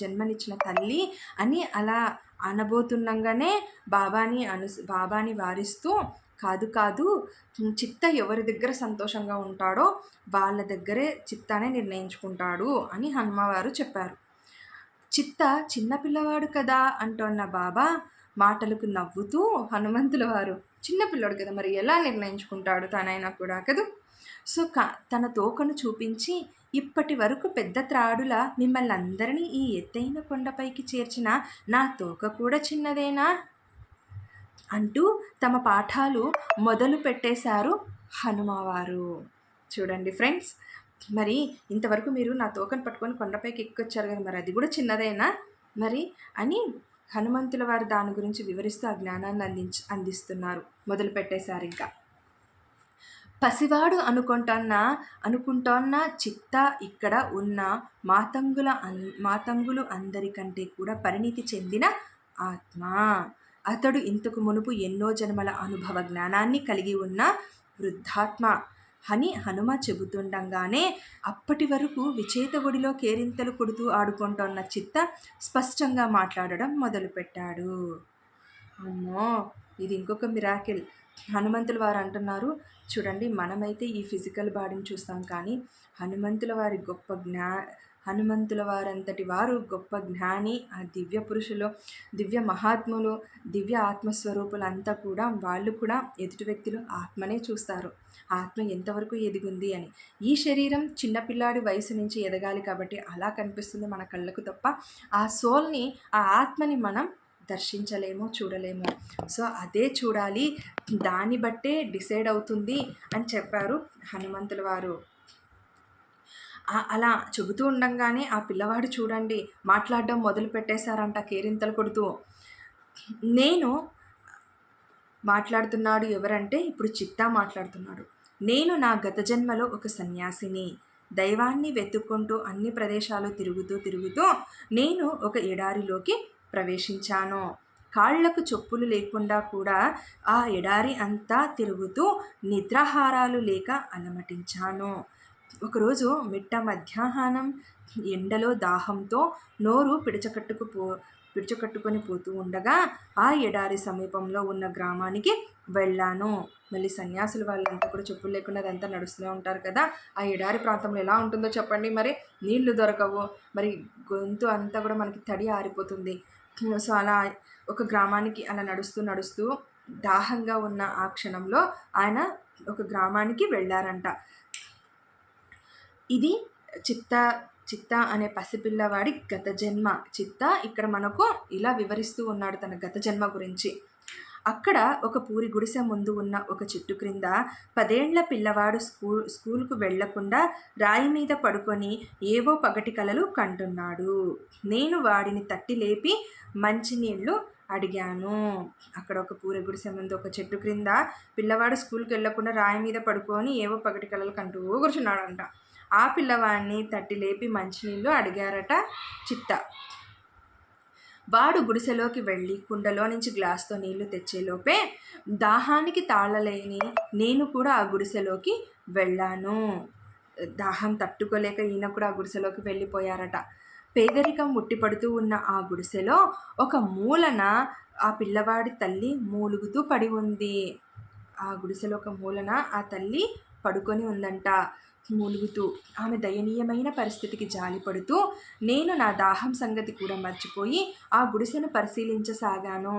Speaker 1: జన్మనిచ్చిన తల్లి అని అలా అనబోతుండగానే బాబాని వారిస్తూ కాదు చిత్త ఎవరి దగ్గర సంతోషంగా ఉంటాడో వాళ్ళ దగ్గరే చిత్తానే నిర్ణయించుకుంటాడు అని హనుమవారు చెప్పారు. చిత్త చిన్నపిల్లవాడు కదా అంటున్న బాబా మాటలకు నవ్వుతూ హనుమంతుల వారు చిన్నపిల్లాడు కదా, మరి ఎలా నిర్ణయించుకుంటాడు తనైనా కూడా కదూ. సో తన తోకను చూపించి ఇప్పటి వరకు పెద్ద త్రాడులా మిమ్మల్ని అందరినీ ఈ ఎత్తైన కొండపైకి చేర్చిన నా తోక కూడా చిన్నదేనా అంటూ తమ పాఠాలు మొదలు పెట్టేశారు హనుమవారు. చూడండి ఫ్రెండ్స్, మరి ఇంతవరకు మీరు నా తోకను పట్టుకొని కొండపైకి ఎక్కొచ్చారు కదా, మరి అది కూడా చిన్నదేనా మరి అని హనుమంతుల వారు దాని గురించి వివరిస్తూ ఆ జ్ఞానాన్ని అందిస్తున్నారు. మొదలు పెట్టేశారు. ఇంకా పసివాడు అనుకుంటోన్న చిత్త ఇక్కడ ఉన్న మాతంగులు అందరికంటే కూడా పరిణితి చెందిన ఆత్మ. అతడు ఇంతకు మునుపు ఎన్నో జన్మల అనుభవ జ్ఞానాన్ని కలిగి ఉన్న వృద్ధాత్మ అని హనుమ చెబుతుండగానే అప్పటి వరకు విచేత ఒడిలో కేరింతలు కొడుతూ ఆడుకుంటున్న చిత్త స్పష్టంగా మాట్లాడడం మొదలుపెట్టాడు. అమ్మో, ఇది ఇంకొక మిరాకిల్. హనుమంతుల వారు అంటున్నారు, చూడండి, మనమైతే ఈ ఫిజికల్ బాడీని చూస్తాం, కానీ హనుమంతుల వారంతటి వారు గొప్ప జ్ఞాని, ఆ దివ్య పురుషులు, దివ్య మహాత్ములు, దివ్య ఆత్మస్వరూపులు అంతా కూడా వాళ్ళు కూడా ఎదుటి వ్యక్తులు ఆత్మనే చూస్తారు. ఆత్మ ఎంతవరకు ఎదిగింది అని. ఈ శరీరం చిన్నపిల్లాడి వయసు నుంచి ఎదగాలి కాబట్టి అలా కనిపిస్తుంది మన కళ్ళకు తప్ప ఆ సోల్ని, ఆ ఆత్మని మనం దర్శించలేమో, చూడలేమో. సో అదే చూడాలి, దాన్ని బట్టే డిసైడ్ అవుతుంది అని చెప్పారు హనుమంతుల వారు. అలా చెబుతూ ఉండగానే ఆ పిల్లవాడు చూడండి మాట్లాడడం మొదలు పెట్టేశారంట కేరింతలు కొడుతూ. నేను మాట్లాడుతున్నాడు ఎవరంటే ఇప్పుడు చిత్తా మాట్లాడుతున్నాడు. నేను నా గత జన్మలో ఒక సన్యాసిని. దైవాన్ని వెతుక్కుంటూ అన్ని ప్రదేశాలు తిరుగుతూ నేను ఒక ఎడారిలోకి ప్రవేశించాను. కాళ్లకు చెప్పులు లేకుండా కూడా ఆ ఎడారి అంతా తిరుగుతూ నిద్రాహారాలు లేక అలమటించాను. ఒకరోజు మిట్ట మధ్యాహ్నం ఎండలో దాహంతో నోరు పిడుచకట్టుకొని పోతూ ఉండగా ఆ ఎడారి సమీపంలో ఉన్న గ్రామానికి వెళ్ళాను. మళ్ళీ సన్యాసులు వాళ్ళంతా కూడా చెప్పులు లేకుండా అదంతా నడుస్తూనే ఉంటారు కదా. ఆ ఎడారి ప్రాంతంలో ఎలా ఉంటుందో చెప్పండి. మరి నీళ్లు దొరకవు, మరి గొంతు అంతా కూడా మనకి తడి ఆరిపోతుంది. సో అలా ఒక గ్రామానికి అలా నడుస్తూ దాహంగా ఉన్న ఆ క్షణంలో ఆయన ఒక గ్రామానికి వెళ్ళారంట. ఇది చిత్త చిత్త అనే పసిపిల్లవాడి గత జన్మ. చిత్త ఇక్కడ మనకు ఇలా వివరిస్తూ ఉన్నాడు తన గత జన్మ గురించి. అక్కడ ఒక పూరి గుడిసె ముందు ఉన్న ఒక చెట్టు క్రింద 10 ఏళ్ల పిల్లవాడు స్కూలుకు వెళ్లకుండా రాయి మీద పడుకొని ఏవో పగటి కలలు కంటున్నాడు. నేను వాడిని తట్టి లేపి మంచినీళ్ళు అడిగాను. అక్కడ ఒక పూరి గుడిసె ముందు ఒక చెట్టు క్రింద పిల్లవాడు స్కూల్కి వెళ్లకుండా రాయి మీద పడుకొని ఏవో పగటి కలలు కంటూ కూర్చున్నాడంట. ఆ పిల్లవాడిని తట్టి లేపి మంచినీళ్ళు అడిగారట చిత్త. వాడు గుడిసెలోకి వెళ్ళి కుండలో నుంచి గ్లాస్తో నీళ్లు తెచ్చేలోపే దాహానికి తాళలేని నేను కూడా ఆ గుడిసెలోకి వెళ్ళాను. దాహం తట్టుకోలేక ఈయన కూడా ఆ గుడిసెలోకి వెళ్ళిపోయారట. పేదరికం ముట్టిపడుతూ ఉన్న ఆ గుడిసెలో ఒక మూలన ఆ పిల్లవాడి తల్లి మూలుగుతూ పడి ఉంది. ఆ గుడిసెలో ఒక మూలన ఆ తల్లి పడుకొని ఉందంట, మూలుగుతూ. ఆమె దయనీయమైన పరిస్థితికి జాలిపడుతూ నేను నా దాహం సంగతి కూడా మర్చిపోయి ఆ గుడిసెను పరిశీలించసాగాను.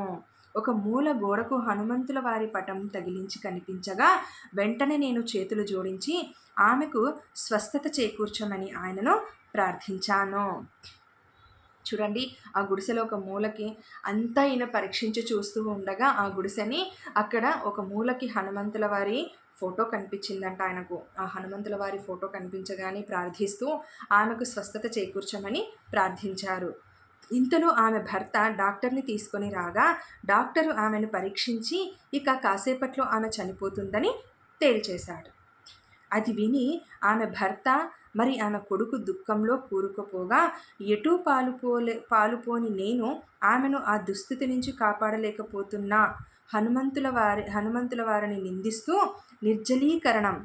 Speaker 1: ఒక మూల గోడకు హనుమంతుల వారి పటం తగిలించి కనిపించగా వెంటనే నేను చేతులు జోడించి ఆమెకు స్వస్థత చేకూర్చమని ఆయనను ప్రార్థించాను. చూడండి, ఆ గుడిసెలో ఒక మూలకి అంతా ఈయన పరీక్షించి చూస్తూ ఉండగా ఆ గుడిసెని అక్కడ ఒక మూలకి హనుమంతుల వారి ఫోటో కనిపించిందంట ఆయనకు. ఆ హనుమంతుల వారి ఫోటో కనిపించగానే ప్రార్థిస్తూ ఆమెకు స్వస్థత చేకూర్చమని ప్రార్థించారు. ఇంతలో ఆమె భర్త డాక్టర్ని తీసుకొని రాగా డాక్టరు ఆమెను పరీక్షించి ఇక కాసేపట్లో ఆమె చనిపోతుందని తేల్చేశాడు. అది విని ఆమె భర్త మరి ఆమె కొడుకు దుఃఖంలో కూరుకుపోగా ఎటూ పాలుపోని నేను ఆమెను ఆ దుస్థితి నుంచి కాపాడలేకపోతున్నా హనుమంతుల వారిని నిందిస్తూ నిర్జలీకరణం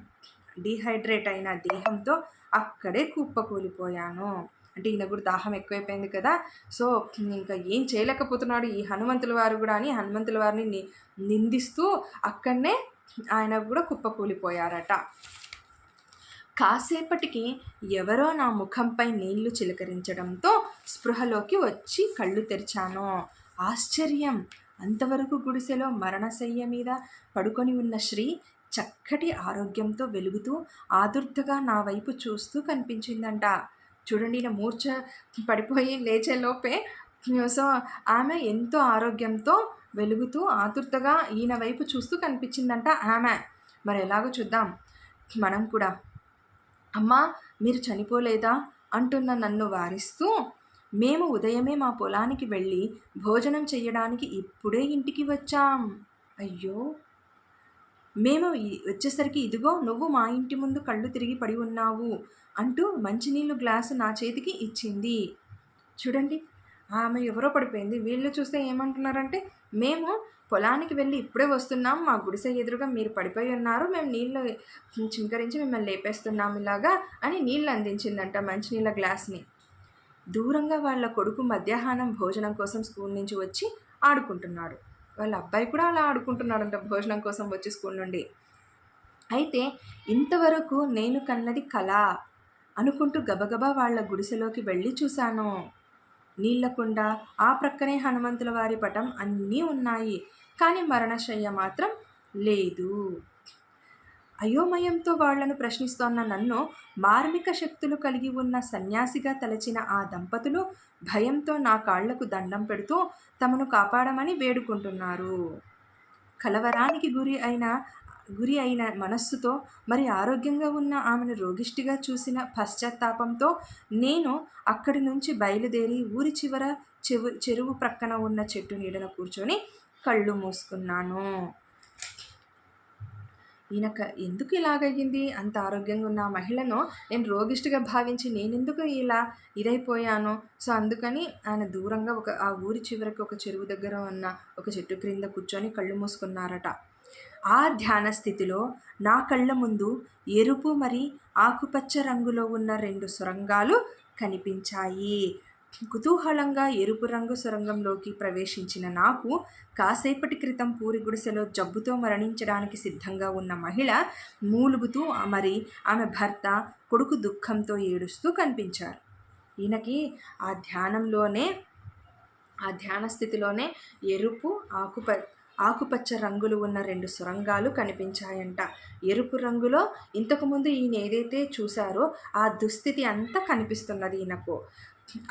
Speaker 1: డీహైడ్రేట్ అయిన దేహంతో అక్కడే కుప్పకూలిపోయాను. అంటే ఈయన కూడా దాహం ఎక్కువైపోయింది కదా, సో ఇంకా ఏం చేయలేకపోతున్నాడు ఈ హనుమంతుల వారు కూడా అని హనుమంతుల వారిని నిందిస్తూ అక్కడనే ఆయన కూడా కుప్పకూలిపోయారట. కాసేపటికి ఎవరో నా ముఖంపై నీళ్లు చిలకరించడంతో స్పృహలోకి వచ్చి కళ్ళు తెరిచాను. ఆశ్చర్యం! అంతవరకు గుడిసెలో మరణశయ్య మీద పడుకొని ఉన్న శ్రీ చక్కటి ఆరోగ్యంతో వెలుగుతూ ఆదుర్దగా నా వైపు చూస్తూ కనిపించిందంట. చూడండి, ఈయన మూర్ఛ పడిపోయి లేచేలోపే సో ఆమె ఎంతో ఆరోగ్యంతో వెలుగుతూ ఆతుర్తగా ఈయన వైపు చూస్తూ కనిపించిందంట ఆమె. మరి ఎలాగో చూద్దాం. మనం కూడా అమ్మా మీరు చనిపోలేదా అంటున్న నన్ను వారిస్తూ మేము ఉదయమే మా పొలానికి వెళ్ళి భోజనం చెయ్యడానికి ఇప్పుడే ఇంటికి వచ్చాం. అయ్యో, మేము వచ్చేసరికి ఇదిగో నువ్వు మా ఇంటి ముందు కళ్ళు తిరిగి పడి ఉన్నావు అంటూ మంచినీళ్ళు గ్లాసు నా చేతికి ఇచ్చింది. చూడండి, ఆమె ఎవరో పడిపోయింది. వీళ్ళు చూస్తే ఏమంటున్నారంటే మేము పొలానికి వెళ్ళి ఇప్పుడే వస్తున్నాం, మా గుడిసె ఎదురుగా మీరు పడిపోయి ఉన్నారు, మేము నీళ్ళు చింకరించి మిమ్మల్ని లేపేస్తున్నాం ఇలాగా అని నీళ్ళు అందించిందంట మంచినీళ్ళ గ్లాస్ని. దూరంగా వాళ్ళ కొడుకు మధ్యాహ్నం భోజనం కోసం స్కూల్ నుంచి వచ్చి ఆడుకుంటున్నాడు. వాళ్ళ అబ్బాయి కూడా అలా ఆడుకుంటున్నాడంట భోజనం కోసం వచ్చి స్కూల్ నుండి. అయితే ఇంతవరకు నేను కన్నది కళ అనుకుంటూ గబగబా వాళ్ళ గుడిసెలోకి వెళ్ళి చూశాను. నీళ్లకుండ, ఆ ప్రక్కనే హనుమంతుల వారి పటం అన్నీ ఉన్నాయి, కానీ మరణశయ్య మాత్రం లేదు. అయోమయంతో వాళ్లను ప్రశ్నిస్తోన్న నన్ను మార్మిక శక్తులు కలిగి ఉన్న సన్యాసిగా తలచిన ఆ దంపతులు భయంతో నా కాళ్లకు దండం పెడుతూ తమను కాపాడమని వేడుకుంటున్నారు. కలవరానికి గురి అయిన మనస్సుతో మరి ఆరోగ్యంగా ఉన్న ఆమెను రోగిష్టిగా చూసిన పశ్చాత్తాపంతో నేను అక్కడి నుంచి బయలుదేరి ఊరి చివర చెరువు ప్రక్కన ఉన్న చెట్టు నీడన కూర్చొని కళ్ళు మూసుకున్నాను. ఈయనక ఎందుకు ఇలాగయ్యింది? అంత ఆరోగ్యంగా ఉన్న మహిళను నేను రోగిష్టిగా భావించి నేనెందుకు ఇలా ఇదైపోయాను? సో అందుకని ఆయన దూరంగా ఆ ఊరి చివరికి ఒక చెరువు దగ్గర ఉన్న ఒక చెట్టు క్రింద కూర్చొని కళ్ళు మూసుకున్నారట. ఆ ధ్యాన స్థితిలో నా కళ్ళ ముందు ఎరుపు మరి ఆకుపచ్చ రంగులో ఉన్న 2 సొరంగాలు కనిపించాయి. కుతూహలంగా ఎరుపు రంగు సొరంగంలోకి ప్రవేశించిన నాకు కాసేపటి క్రితం పూరి గుడిసెలో జబ్బుతో మరణించడానికి సిద్ధంగా ఉన్న మహిళ మూలుగుతూ మరి ఆమె భర్త కొడుకు దుఃఖంతో ఏడుస్తూ కనిపించారు. ఈయనకి ఆ ధ్యాన స్థితిలోనే ఎరుపు ఆకుపచ్చ రంగులు ఉన్న 2 సొరంగాలు కనిపించాయంట. ఎరుపు రంగులో ఇంతకుముందు ఈయన ఏదైతే చూశారో ఆ దుస్థితి అంతా కనిపిస్తున్నది ఈయనకు.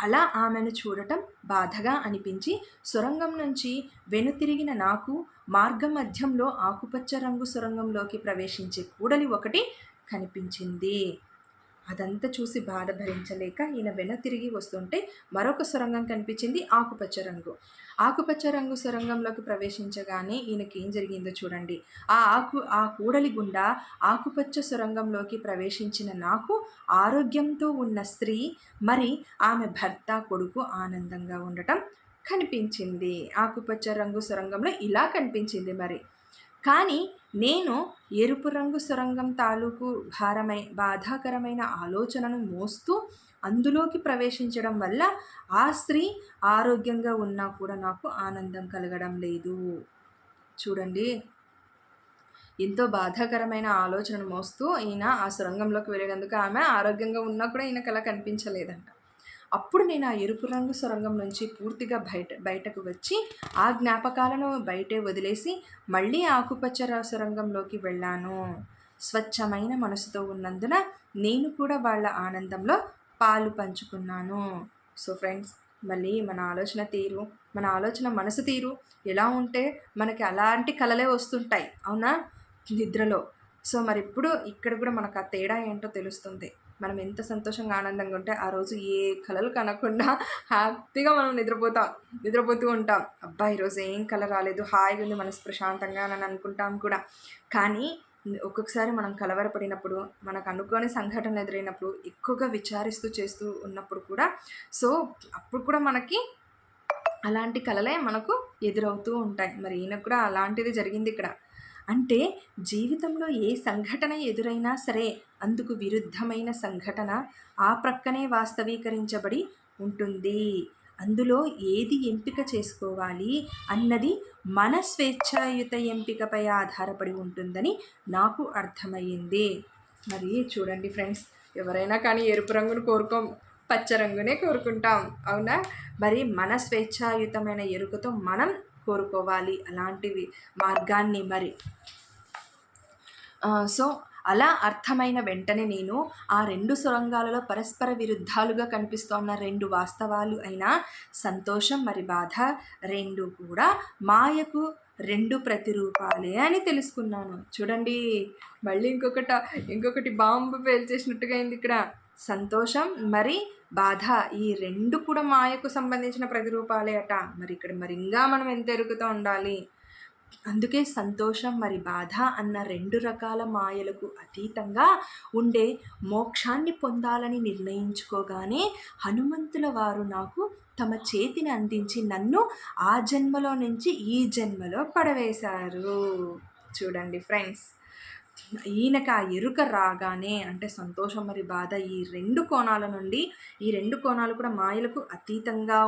Speaker 1: అలా ఆమెను చూడటం బాధగా అనిపించి సొరంగం నుంచి వెనుతిరిగిన నాకు మార్గమధ్యంలో ఆకుపచ్చ రంగు సొరంగంలోకి ప్రవేశించే కూడలి ఒకటి కనిపించింది. అదంతా చూసి బాధ భరించలేక ఈయన వెనుతిరిగి వస్తుంటే మరొక సొరంగం కనిపించింది, ఆకుపచ్చ రంగు. ఆకుపచ్చ రంగు సొరంగంలోకి ప్రవేశించగానే ఈయనకి ఏం జరిగిందో చూడండి. ఆ కూడలి గుండా ఆకుపచ్చ సొరంగంలోకి ప్రవేశించిన నాకు ఆరోగ్యంతో ఉన్న స్త్రీ మరి ఆమె భర్త కొడుకు ఆనందంగా ఉండటం కనిపించింది. ఆకుపచ్చ రంగు సొరంగంలో ఇలా కనిపించింది మరి. కానీ నేను ఎరుపు రంగు సొరంగం తాలూకు బాధాకరమైన ఆలోచనను మోస్తూ అందులోకి ప్రవేశించడం వల్ల ఆ స్త్రీ ఆరోగ్యంగా ఉన్నా కూడా నాకు ఆనందం కలగడం లేదు. చూడండి, ఎంతో బాధాకరమైన ఆలోచనను మోస్తూ ఈయన ఆ సొరంగంలోకి వెళ్ళేందుకు ఆమె ఆరోగ్యంగా ఉన్నా కూడా ఈయనకు అలా కనిపించలేదంట. అప్పుడు నేను ఆ ఎరుపు రంగు సొరంగం నుంచి పూర్తిగా బయటకు వచ్చి ఆ జ్ఞాపకాలను బయటే వదిలేసి మళ్ళీ ఆకుపచ్చ సొరంగంలోకి వెళ్ళాను. స్వచ్ఛమైన మనసుతో ఉన్నందున నేను కూడా వాళ్ళ ఆనందంలో పాలు పంచుకున్నాను. సో ఫ్రెండ్స్, మళ్ళీ మన ఆలోచన మనసు తీరు ఎలా ఉంటే మనకి అలాంటి కలలే వస్తుంటాయి, అవునా, నిద్రలో. సో మరి ఇప్పుడు ఇక్కడ కూడా మనకు ఆ తేడా ఏంటో తెలుస్తుంది. మనం ఎంత సంతోషంగా ఆనందంగా ఉంటే ఆ రోజు ఏ కలలు కనకుండా హ్యాపీగా మనం నిద్రపోతూ ఉంటాం. అబ్బా ఈరోజు ఏం కల రాలేదు, హాయిగా ఉంది, మనసు ప్రశాంతంగా అని అనుకుంటాం కూడా. కానీ ఒక్కొక్కసారి మనం కలవరపడినప్పుడు, మనకు అనుకోని సంఘటనలు ఎదురైనప్పుడు, ఎక్కువగా విచారిస్తూ చేస్తూ ఉన్నప్పుడు కూడా అప్పుడు కూడా మనకి అలాంటి కలలే మనకు ఎదురవుతూ ఉంటాయి. మరి ఈయనకు కూడా అలాంటిది జరిగింది ఇక్కడ. అంటే జీవితంలో ఏ సంఘటన ఎదురైనా సరే అందుకు విరుద్ధమైన సంఘటన ఆ ప్రక్కనే వాస్తవీకరించబడి ఉంటుంది. అందులో ఏది ఎంపిక చేసుకోవాలి అన్నది మన స్వేచ్ఛాయుత ఎంపికపై ఆధారపడి ఉంటుందని నాకు అర్థమయ్యింది. మరి చూడండి ఫ్రెండ్స్, ఎవరైనా కానీ ఎరుపు రంగును కోరుకోం, పచ్చ రంగునే కోరుకుంటాం, అవునా? మరి మన స్వేచ్ఛాయుతమైన ఎరుకతో మనం కోరుకోవాలి అలాంటివి మార్గాన్ని. మరి సో అలా అర్థమైన వెంటనే నేను ఆ 2 సొరంగాలలో పరస్పర విరుద్ధాలుగా కనిపిస్తున్న 2 వాస్తవాలు అయిన సంతోషం మరి బాధ 2 కూడా మాయకు 2 ప్రతిరూపాలే అని తెలుసుకున్నాను. చూడండి, మళ్ళీ ఇంకొకటి బాంబు పేల్చేసినట్టుగా అయింది ఇక్కడ. సంతోషం మరి బాధ ఈ 2 కూడా మాయకు సంబంధించిన ప్రతిరూపాలే అట. మరి ఇక్కడ ఇంకా మనం ఎంత ఎరుగుతూ ఉండాలి. అందుకే సంతోషం మరి బాధ అన్న 2 రకాల మాయలకు అతీతంగా ఉండే మోక్షాన్ని పొందాలని నిర్ణయించుకోగానే హనుమంతుల వారు నాకు తమ చేతిని అందించి నన్ను ఆ జన్మలో నుంచి ఈ జన్మలో పడవేశారు. చూడండి ఫ్రెండ్స్, ఈయనకు ఆ ఎరుక రాగానే, అంటే సంతోషం మరి బాధ ఈ 2 కోణాల నుండి, ఈ 2 కోణాలు కూడా మాయలకు అతీతంగా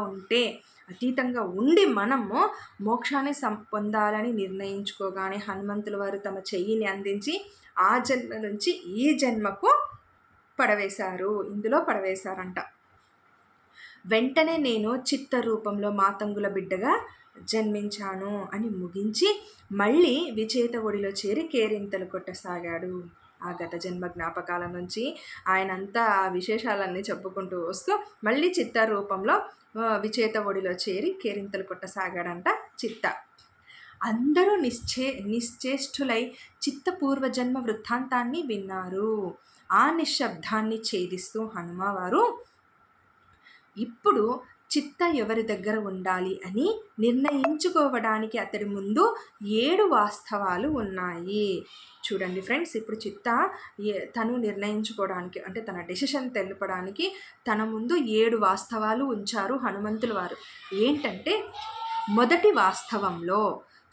Speaker 1: ఉండి మనము మోక్షాన్ని పొందాలని నిర్ణయించుకోగానే హనుమంతుల వారు తమ చెయ్యిని అందించి ఆ జన్మ నుంచి ఈ జన్మకు ఇందులో పడవేశారంట. వెంటనే నేను చిత్త రూపంలో మాతంగుల బిడ్డగా జన్మించాను అని ముగించి మళ్ళీ విచేత ఒడిలో చేరి కేరింతలు కొట్టసాగాడు. ఆ గత జన్మ జ్ఞాపకాల నుంచి ఆయనంతా ఆ విశేషాలన్నీ చెప్పుకుంటూ వస్తూ మళ్ళీ చిత్త రూపంలో విచేత ఒడిలో చేరి కేరింతలు కొట్టసాగాడంట చిత్త. అందరూ నిశ్చేష్టులై చిత్త పూర్వజన్మ వృత్తాంతాన్ని విన్నారు. ఆ నిశ్శబ్దాన్ని ఛేదిస్తూ హనుమవారు ఇప్పుడు చిత్త ఎవరి దగ్గర ఉండాలి అని నిర్ణయించుకోవడానికి అతడి ముందు 7 వాస్తవాలు ఉన్నాయి. చూడండి ఫ్రెండ్స్, ఇప్పుడు చిత్త తను నిర్ణయించుకోవడానికి, అంటే తన డెసిషన్ తెలపడానికి తన ముందు 7 వాస్తవాలు ఉంచారు హనుమంతుల వారు. ఏంటంటే, మొదటి వాస్తవంలో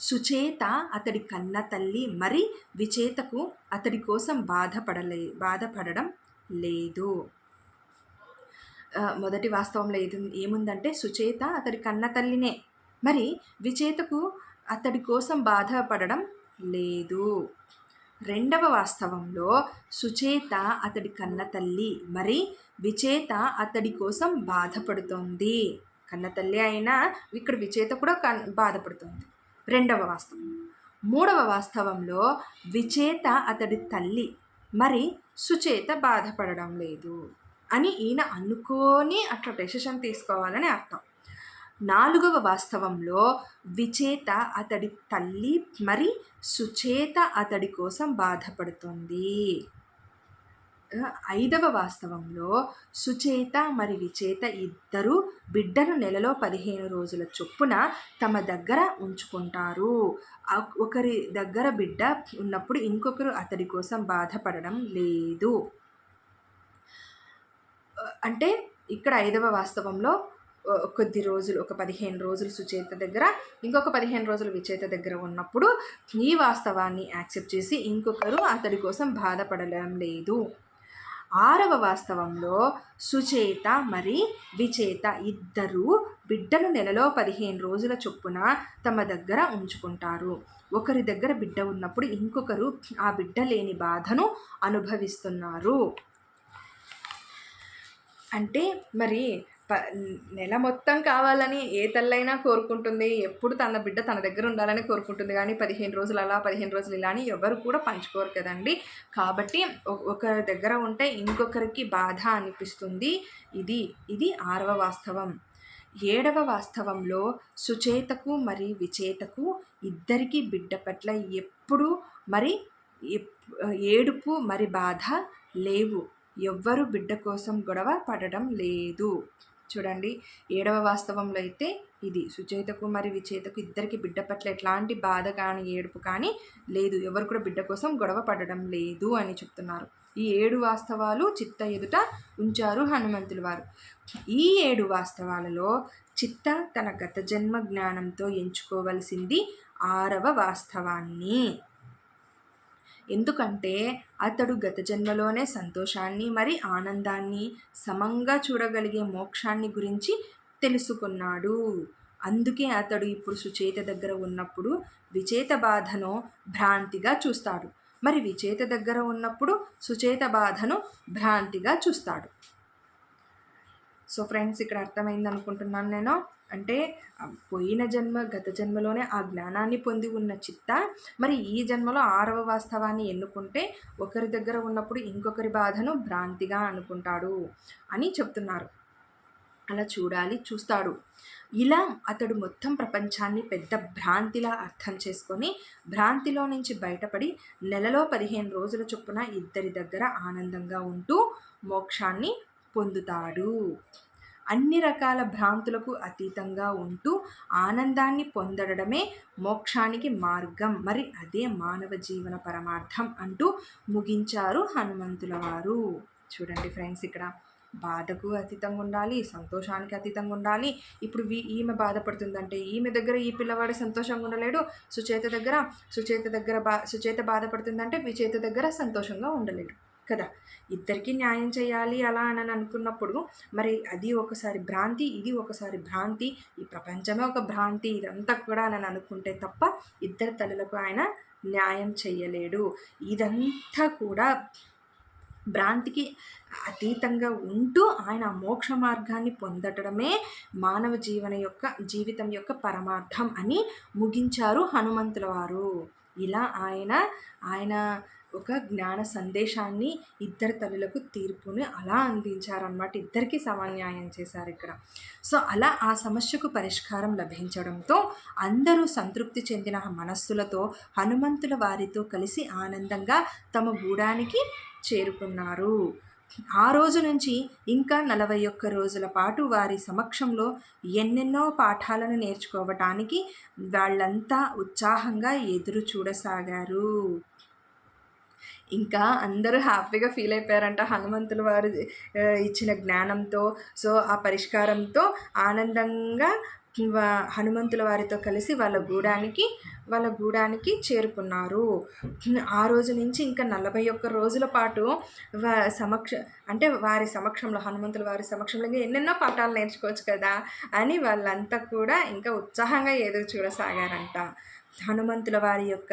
Speaker 1: సుచేత అతడి కన్న తల్లి మరి విచేతకు అతడి కోసం బాధపడడం లేదు. మొదటి వాస్తవంలో ఏముందంటే సుచేత అతడి కన్న తల్లినే, మరి విచేతకు అతడి కోసం బాధపడడం లేదు. రెండవ వాస్తవంలో సుచేత అతడి కన్న తల్లి మరి విచేత అతడి కోసం బాధపడుతోంది. కన్న తల్లి అయినా ఇక్కడ విచేత కూడా బాధపడుతుంది. రెండవ వాస్తవం. మూడవ వాస్తవంలో విచేత అతడి తల్లి మరి సుచేత బాధపడడం లేదు అని ఈయన అనుకోని అట్లా డెసిషన్ తీసుకోవాలని అర్థం. నాలుగవ వాస్తవంలో విచేత అతడి తల్లి మరి సుచేత అతడి కోసం బాధపడుతుంది. ఐదవ వాస్తవంలో సుచేత మరి విచేత ఇద్దరు బిడ్డను నెలలో 15 రోజుల చొప్పున తమ దగ్గర ఉంచుకుంటారు. ఒకరి దగ్గర బిడ్డ ఉన్నప్పుడు ఇంకొకరు అతడి కోసం బాధపడడం లేదు. అంటే ఇక్కడ ఐదవ వాస్తవంలో కొద్ది రోజులు, ఒక 15 రోజులు సుచేత దగ్గర, ఇంకొక 15 రోజులు విచేత దగ్గర ఉన్నప్పుడు ఈ వాస్తవాన్ని యాక్సెప్ట్ చేసి ఇంకొకరు అతడి కోసం బాధపడడం లేదు. ఆరవ వాస్తవంలో సుచేత మరి విచేత ఇద్దరూ బిడ్డను నెలలో 15 రోజుల చొప్పున తమ దగ్గర ఉంచుకుంటారు. ఒకరి దగ్గర బిడ్డ ఉన్నప్పుడు ఇంకొకరు ఆ బిడ్డ లేని బాధను అనుభవిస్తున్నారు. అంటే మరి నెల మొత్తం కావాలని ఏ తల్లైనా కోరుకుంటుంది, ఎప్పుడు తన బిడ్డ తన దగ్గర ఉండాలని కోరుకుంటుంది. కానీ 15 రోజులు అలా 15 రోజులు ఇలా అని ఎవరు కూడా పంచుకోరు కదండి. కాబట్టి ఒకరి దగ్గర ఉంటే ఇంకొకరికి బాధ అనిపిస్తుంది. ఇది ఆరవ వాస్తవం. ఏడవ వాస్తవంలో సుచేతకు మరి విచేతకు ఇద్దరికి బిడ్డ పట్ల ఎప్పుడు మరి ఏడుపు మరి బాధ లేవు. ఎవ్వరు బిడ్డ కోసం గొడవ పడడం లేదు. చూడండి, ఏడవ వాస్తవంలో అయితే ఇది సుచేతకు మరి విచేతకు ఇద్దరికి బిడ్డ పట్ల ఎట్లాంటి బాధ కానీ ఏడుపు కానీ లేదు. ఎవరు కూడా బిడ్డ కోసం గొడవ పడడం లేదు అని చెప్తున్నారు. ఈ 7 వాస్తవాలు చిత్త ఎదుట ఉంచారు హనుమంతుల వారు. ఈ 7 వాస్తవాలలో చిత్త తన గత జన్మ జ్ఞానంతో ఎంచుకోవలసింది 6వ వాస్తవాన్ని. ఎందుకంటే అతడు గత జన్మలోనే సంతోషాన్ని మరి ఆనందాన్ని సమంగా చూడగలిగే మోక్షాన్ని గురించి తెలుసుకున్నాడు. అందుకే అతడు ఇప్పుడు సుచేత దగ్గర ఉన్నప్పుడు విచేత బాధను భ్రాంతిగా చూస్తాడు, మరి విచేత దగ్గర ఉన్నప్పుడు సుచేత బాధను భ్రాంతిగా చూస్తాడు. సో ఫ్రెండ్స్, ఇక్కడ అర్థమైంది అనుకుంటున్నాను నేను. అంటే పోయిన జన్మ గత జన్మలోనే ఆ జ్ఞానాన్ని పొంది ఉన్న చిత్త మరి ఈ జన్మలో 6వ వాస్తవాన్ని ఎన్నుకుంటే ఒకరి దగ్గర ఉన్నప్పుడు ఇంకొకరి బాధను భ్రాంతిగా అనుకుంటాడు అని చెప్తున్నారు. అలా చూస్తాడు. ఇలా అతడు మొత్తం ప్రపంచాన్ని పెద్ద భ్రాంతిలా అర్థం చేసుకొని భ్రాంతిలో నుంచి బయటపడి నెలలో 15 రోజుల చొప్పున ఇద్దరి దగ్గర ఆనందంగా ఉంటూ మోక్షాన్ని పొందుతాడు. అన్ని రకాల భ్రాంతులకు అతీతంగా ఉంటూ ఆనందాన్ని పొందడమే మోక్షానికి మార్గం, మరి అదే మానవ జీవన పరమార్థం అంటూ ముగించారు హనుమంతుల వారు. చూడండి ఫ్రెండ్స్, ఇక్కడ బాధకు అతీతంగా ఉండాలి, సంతోషానికి అతీతంగా ఉండాలి. ఇప్పుడు ఈమె బాధపడుతుందంటే ఈమె దగ్గర ఈ పిల్లవాడు సంతోషంగా ఉండలేడు, సుచేత బాధపడుతుందంటే విచేత దగ్గర సంతోషంగా ఉండలేడు కదా. ఇద్దరికి న్యాయం చేయాలి అలా అని అనుకున్నప్పుడు మరి అది ఒకసారి భ్రాంతి, ఇది ఒకసారి భ్రాంతి, ఈ ప్రపంచమే ఒక భ్రాంతి, ఇదంతా కూడా అని అనుకుంటే తప్ప ఇద్దరి తల్లులకు ఆయన న్యాయం చెయ్యలేడు. ఇదంతా కూడా భ్రాంతికి అతీతంగా ఉంటూ ఆయన మోక్ష మార్గాన్ని పొందడమే మానవ జీవితం యొక్క పరమార్థం అని ముగించారు హనుమంతుల వారు. ఇలా ఆయన ఒక జ్ఞాన సందేశాన్ని ఇద్దరు తల్లులకు తీర్పుని అలా అందించారన్నమాట. ఇద్దరికి సమన్యాయం చేశారు ఇక్కడ. సో అలా ఆ సమస్యకు పరిష్కారం లభించడంతో అందరూ సంతృప్తి చెందిన మనస్సులతో హనుమంతుల వారితో కలిసి ఆనందంగా తమ గూడానికి చేరుకున్నారు. ఆ రోజు నుంచి ఇంకా 41 రోజుల పాటు వారి సమక్షంలో ఎన్నెన్నో పాఠాలను నేర్చుకోవటానికి వాళ్ళంతా ఉత్సాహంగా ఎదురు చూడసాగారు. ఇంకా అందరూ హ్యాపీగా ఫీల్ అయిపోయారంట హనుమంతుల వారు ఇచ్చిన జ్ఞానంతో. సో ఆ పరిష్కారంతో ఆనందంగా హనుమంతుల వారితో కలిసి వాళ్ళ గూడానికి చేరుకున్నారు. ఆ రోజు నుంచి ఇంకా 41 రోజుల పాటు వారి సమక్షంలో హనుమంతుల వారి సమక్షంలో ఇంకా ఎన్నెన్నో పాఠాలు నేర్చుకోవచ్చు కదా అని వాళ్ళంతా కూడా ఇంకా ఉత్సాహంగా ఎదురు చూడసాగారంట. హనుమంతుల వారి యొక్క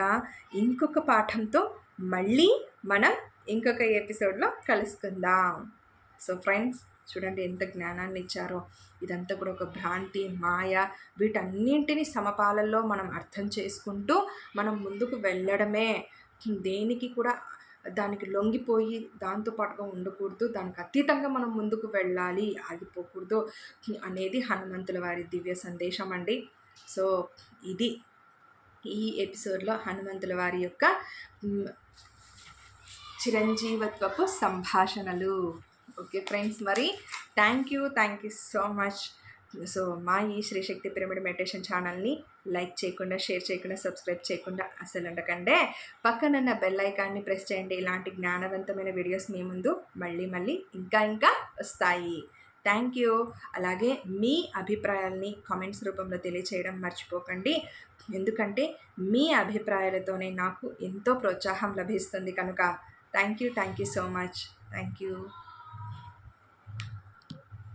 Speaker 1: ఇంకొక పాఠంతో మళ్ళీ మనం ఇంకొక ఎపిసోడ్లో కలుసుకుందాం. సో ఫ్రెండ్స్, చూడండి ఎంత జ్ఞానాన్ని ఇచ్చారో. ఇదంతా కూడా ఒక భ్రాంతి, మాయ, వీటన్నింటిని సమపాలల్లో మనం అర్థం చేసుకుంటూ మనం ముందుకు వెళ్ళడమే. దేనికి కూడా దానికి లొంగిపోయి దాంతో పాటుగా ఉండకూడదు. దానికి అతీతంగా మనం ముందుకు వెళ్ళాలి, ఆగిపోకూడదు అనేది హనుమంతుల వారి దివ్య సందేశం అండి. సో ఇది ఈ ఎపిసోడ్లో హనుమంతుల వారి యొక్క చిరంజీవత్వపు సంభాషణలు. ఓకే ఫ్రెండ్స్, మరి thank you so much. So మా ఈ శ్రీశక్తి పిరమిడ్ మెడిటేషన్ ఛానల్ని లైక్ చేయకుండా, షేర్ చేయకుండా, సబ్స్క్రైబ్ చేయకుండా అసలు ఉండకండే. పక్కనున్న బెల్ ఐకాన్ని ప్రెస్ చేయండి. ఇలాంటి జ్ఞానవంతమైన వీడియోస్ మీ ముందు మళ్ళీ ఇంకా వస్తాయి. Thank you. అలాగే మీ అభిప్రాయాల్ని కామెంట్స్ రూపంలో తెలియచేయడం మర్చిపోకండి. ఎందుకంటే మీ అభిప్రాయాలతోనే నాకు ఎంతో ప్రోత్సాహం లభిస్తుంది కనుక thank you so much. Thank you.